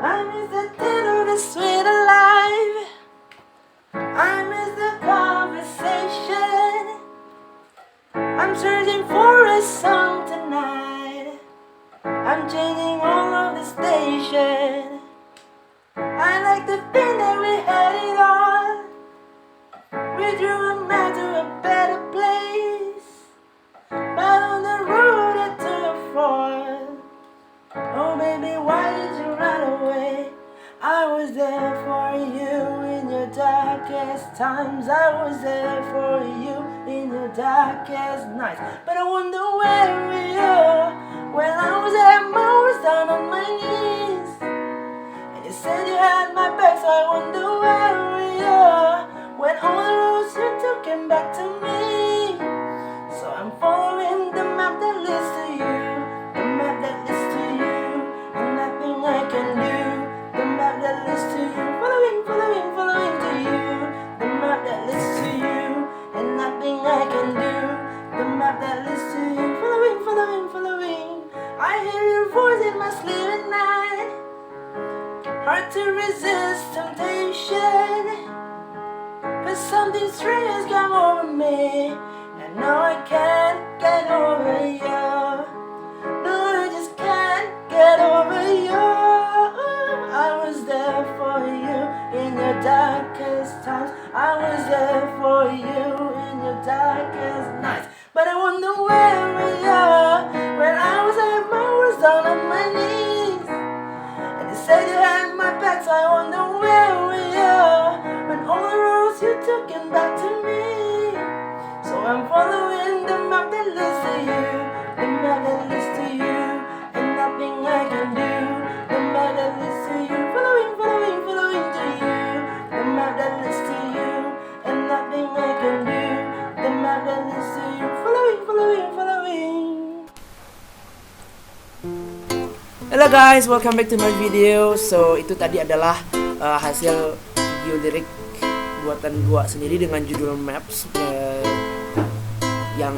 I miss the taste of the sweet alive. I miss the conversation. I'm searching for a song tonight. I'm changing all of the station. I like the thing that we had it on. We drew a map to a better place, but on the road I took a fall. Oh baby, why did you run away? I was there for you in your darkest times. I was there for you in your darkest nights. But I wonder where were you when I was at my worst, down on my knees. And you said you had my back, so I wonder where were you when all the roads you took came back to me. So I'm following the map that leads to you, the map that leads to you, and nothing I can do. The map that leads to you, following to you. The map that leads to you, and nothing I can do. The map that leads to you, following. I hear your voice in my sleep at night. Hard to resist temptation, but something strange has come over me, and now I can't get over you. No, I just can't get over you. I was there for you in your darkest times. I was there for you in your darkest nights. But I wonder where were you when I was at my worst, down on my knees. And you said you had my back, so I wonder where were you when all the roads you took came back to me. So I'm following the map that leads to you, the map that leads to you, and nothing I can do. The map that leads to you, following to you. The map that leads to you, and nothing I can do. The map that leads to you, following. Hello guys, welcome back to my video. So itu tadi adalah hasil video lirik buatan gua sendiri dengan judul Maps, yang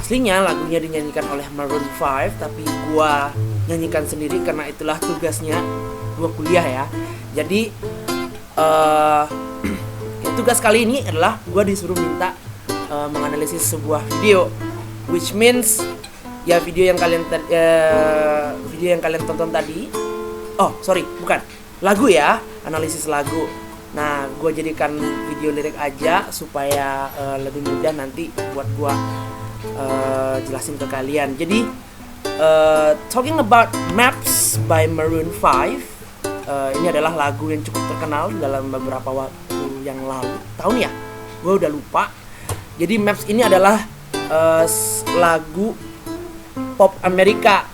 aslinya lagunya dinyanyikan oleh Maroon 5, tapi gua nyanyikan sendiri karena itulah tugasnya gua kuliah ya. Jadi tugas kali ini adalah gua disuruh minta menganalisis sebuah video, which means ya video yang kalian tonton tadi. Oh sorry, bukan lagu ya, analisis lagu. Nah, gue jadikan video lirik aja supaya lebih mudah nanti buat gue jelasin ke kalian. Jadi talking about Maps by Maroon 5, ini adalah lagu yang cukup terkenal dalam beberapa waktu yang lalu. Tahun ya, gue udah lupa. Jadi Maps ini adalah lagu pop Amerika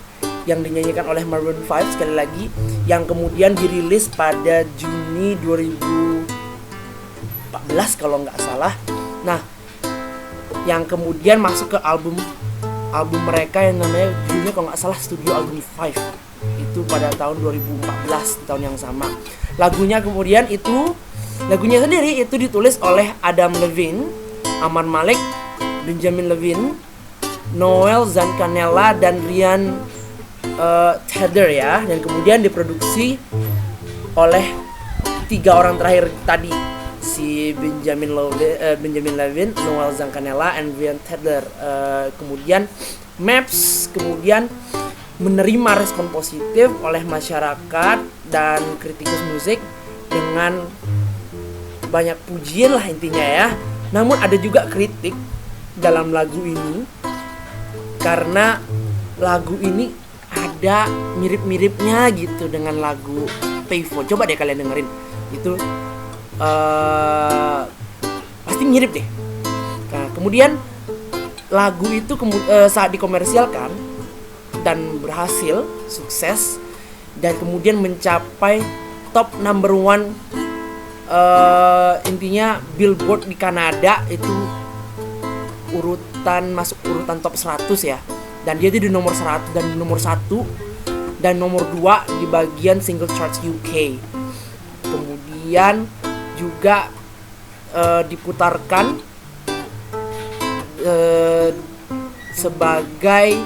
yang dinyanyikan oleh Maroon 5 sekali lagi, yang kemudian dirilis pada Juni 2014 kalau nggak salah. Nah, yang kemudian masuk ke album mereka yang namanya judulnya kalau nggak salah Studio Album 5, itu pada tahun 2014, tahun yang sama. Lagunya sendiri itu ditulis oleh Adam Levine, Aman Malik, Benjamin Levine, Noel Zancanella, dan Ryan Tedder ya, dan kemudian diproduksi oleh 3 orang terakhir tadi, si Benjamin Levine, Noel Zancanella, and Ryan Tedder. Kemudian Maps kemudian menerima respon positif oleh masyarakat dan kritikus musik dengan banyak pujian lah intinya ya. Namun ada juga kritik dalam lagu ini, karena lagu ini ada mirip-miripnya gitu dengan lagu Payphone. Coba deh kalian dengerin, itu pasti mirip deh. Nah, kemudian lagu itu saat dikomersialkan dan berhasil sukses, dan kemudian mencapai top number 1, intinya Billboard di Kanada itu masuk urutan top 100 ya, dan dia itu di nomor 100 dan nomor 1 dan nomor 2 di bagian single charts UK. Kemudian juga diputarkan sebagai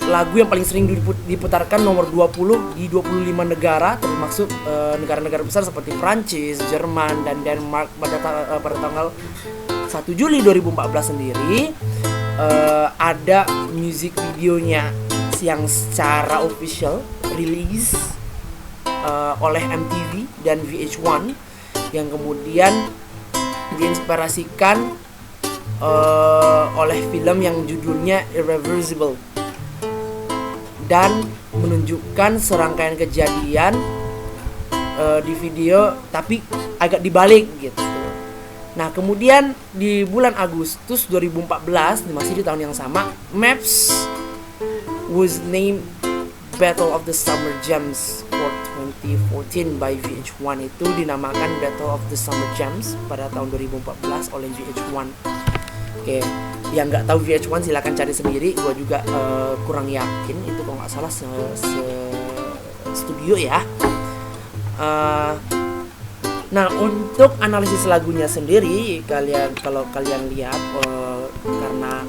lagu yang paling sering diputarkan nomor 20 di 25 negara, termasuk negara-negara besar seperti Prancis, Jerman, dan Denmark pada tanggal 1 Juli 2014 sendiri. Ada music videonya yang secara official rilis oleh MTV dan VH1, yang kemudian diinspirasikan oleh film yang judulnya Irreversible, dan menunjukkan serangkaian kejadian di video tapi agak dibalik gitu. Nah, kemudian di bulan Agustus 2014, masih di tahun yang sama, Maps was named Battle of the Summer Jams for 2014 by VH1. Itu dinamakan Battle of the Summer Jams pada tahun 2014 oleh VH1. Oke, yang nggak tahu VH1 silakan cari sendiri. Gua juga kurang yakin itu kalau nggak salah studio ya. Nah, untuk analisis lagunya sendiri, kalau kalian lihat, karena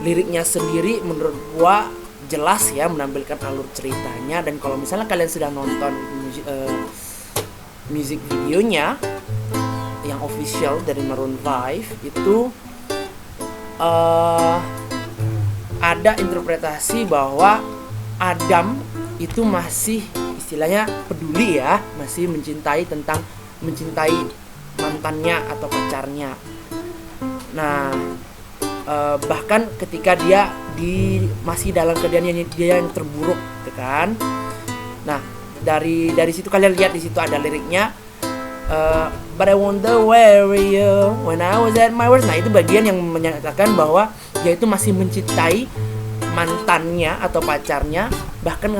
liriknya sendiri menurut gua jelas ya menampilkan alur ceritanya, dan kalau misalnya kalian sudah nonton music videonya yang official dari Maroon 5 itu ada interpretasi bahwa Adam itu masih istilahnya peduli ya, masih mencintai mantannya atau pacarnya. Nah, bahkan ketika dia masih dalam keadaan dia yang terburuk, gitu kan. Nah, dari situ kalian lihat di situ ada liriknya, but I wonder where were you when I was at my worst. Nah, itu bagian yang menyatakan bahwa dia itu masih mencintai mantannya atau pacarnya bahkan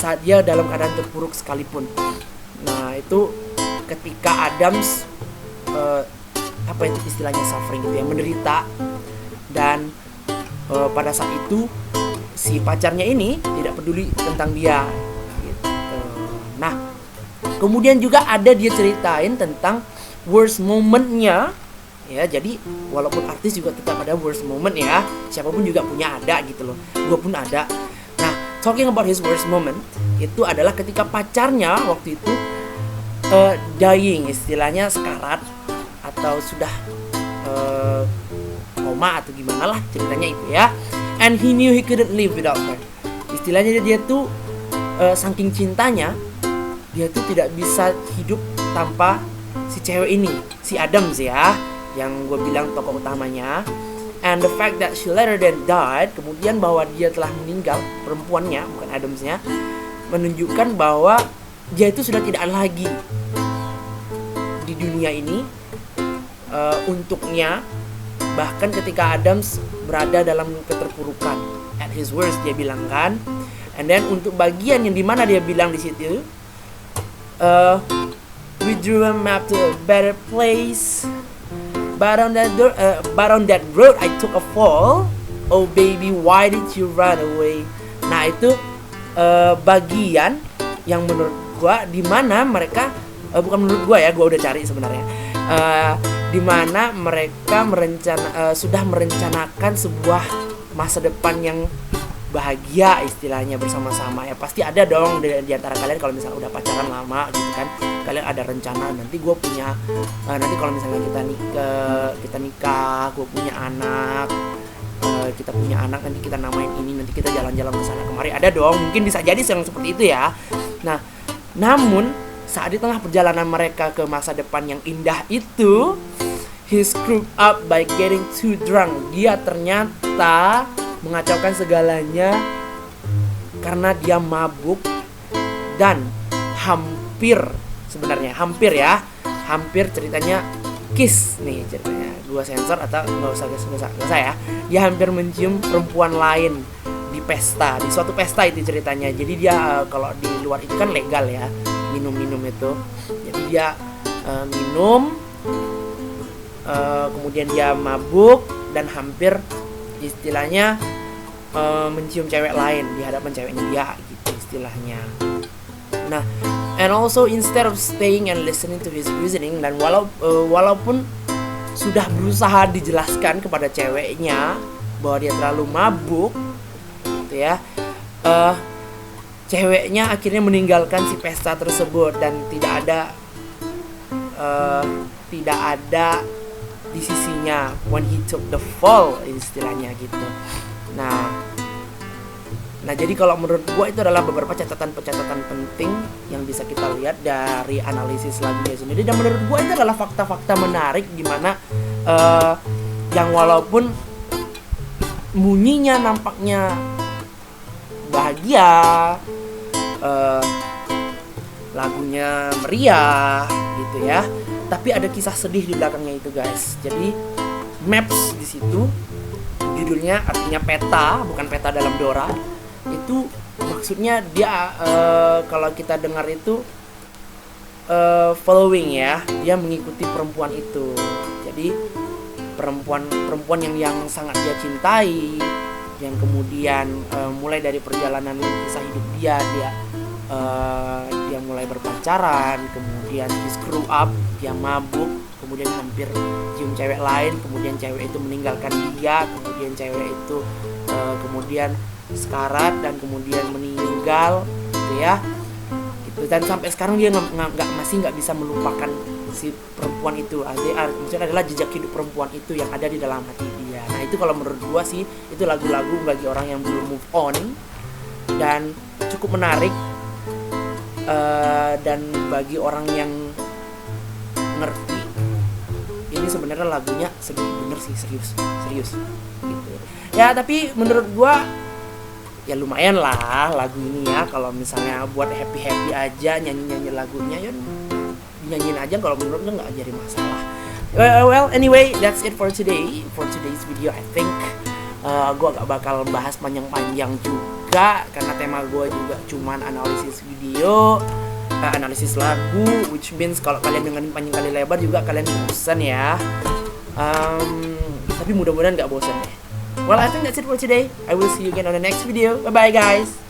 saat dia dalam keadaan terpuruk sekalipun. Nah, itu ketika Adams apa itu istilahnya suffering gitu ya, menderita, dan pada saat itu si pacarnya ini tidak peduli tentang dia gitu. Nah, kemudian juga ada dia ceritain tentang worst moment-nya ya. Jadi walaupun artis juga tetap ada worst moment ya, siapapun juga punya ada gitu loh, gue pun ada. Nah, talking about his worst moment itu adalah ketika pacarnya waktu itu dying, istilahnya sekarat atau sudah koma atau gimana lah ceritanya itu ya. And he knew he couldn't live without her. Istilahnya dia tuh saking cintanya, dia tuh tidak bisa hidup tanpa si cewek ini, si Adams ya, yang gue bilang tokoh utamanya. And the fact that she later then died, kemudian bahwa dia telah meninggal, perempuannya bukan Adamsnya, menunjukkan bahwa dia itu sudah tidak lagi di dunia ini untuknya. Bahkan ketika Adams berada dalam keterpurukan, at his worst dia bilang kan. And then untuk bagian yang dimana dia bilang di situ, we drew a map to a better place, but on that road I took a fall. Oh baby, why did you run away? Nah, itu bagian yang menurut gua dimana mereka bukan menurut gua ya, gua udah cari sebenarnya, dimana mereka sudah merencanakan sebuah masa depan yang bahagia istilahnya bersama-sama ya. Pasti ada dong di antara kalian kalau misalnya udah pacaran lama gitu kan, kalian ada rencana nanti gue punya nanti kalau misalnya kita nikah, gue punya anak, kita punya anak, nanti kita namain ini, nanti kita jalan-jalan ke sana kemari, ada dong, mungkin bisa jadi yang seperti itu ya. Nah, namun saat di tengah perjalanan mereka ke masa depan yang indah itu, he screwed up by getting too drunk. Dia ternyata mengacaukan segalanya karena dia mabuk dan hampir ceritanya kiss nih ceritanya. Gua sensor atau nggak usah ya. Dia hampir mencium perempuan lain di pesta, di suatu pesta itu ceritanya. Jadi dia kalau di luar itu kan legal ya minum itu. Jadi dia minum, kemudian dia mabuk dan hampir istilahnya mencium cewek lain di hadapan ceweknya dia gitu istilahnya. Nah, and also instead of staying and listening to his reasoning, dan walaupun sudah berusaha dijelaskan kepada ceweknya bahwa dia terlalu mabuk gitu ya, ceweknya akhirnya meninggalkan si pesta tersebut dan tidak ada di sisinya when he took the fall, istilahnya gitu. Nah jadi kalau menurut gue itu adalah beberapa catatan penting yang bisa kita lihat dari analisis lagunya sendiri, dan menurut gue itu adalah fakta-fakta menarik dimana yang walaupun bunyinya nampaknya bahagia, lagunya meriah gitu ya, tapi ada kisah sedih di belakangnya itu guys. Jadi maps di situ judulnya artinya peta, bukan peta dalam Dora. Itu maksudnya dia kalau kita dengar itu following ya, dia mengikuti perempuan itu. Jadi perempuan yang sangat dia cintai, yang kemudian mulai dari perjalanan kisah hidup dia mulai berpacaran, kemudian he screw up, dia mabuk, kemudian hampir cium cewek lain, kemudian cewek itu meninggalkan dia, kemudian cewek itu kemudian sekarat dan kemudian meninggal gitu ya gitu. Dan sampai sekarang dia masih nggak bisa melupakan si perempuan itu. Maksudnya adalah jejak hidup perempuan itu yang ada di dalam hati dia. Nah itu kalau menurut gua sih itu lagu-lagu bagi orang yang belum move on dan cukup menarik, dan bagi orang yang ngerti ini sebenarnya lagunya sedih bener sih, serius gitu ya. Tapi menurut gua ya lumayan lah lagu ini ya, kalau misalnya buat happy aja nyanyi lagunya ya nyanyiin aja, kalau menurut gue nggak jadi masalah. Well anyway, that's it for today's video. I think gue gak bakal bahas panjang-panjang juga karena tema gue juga cuman analisis video, analisis lagu, which means kalau kalian dengerin panjang kali lebar juga kalian bosan ya. Tapi mudah-mudahan gak bosan deh. Well, I think that's it for today. I will see you again on the next video. Bye bye guys.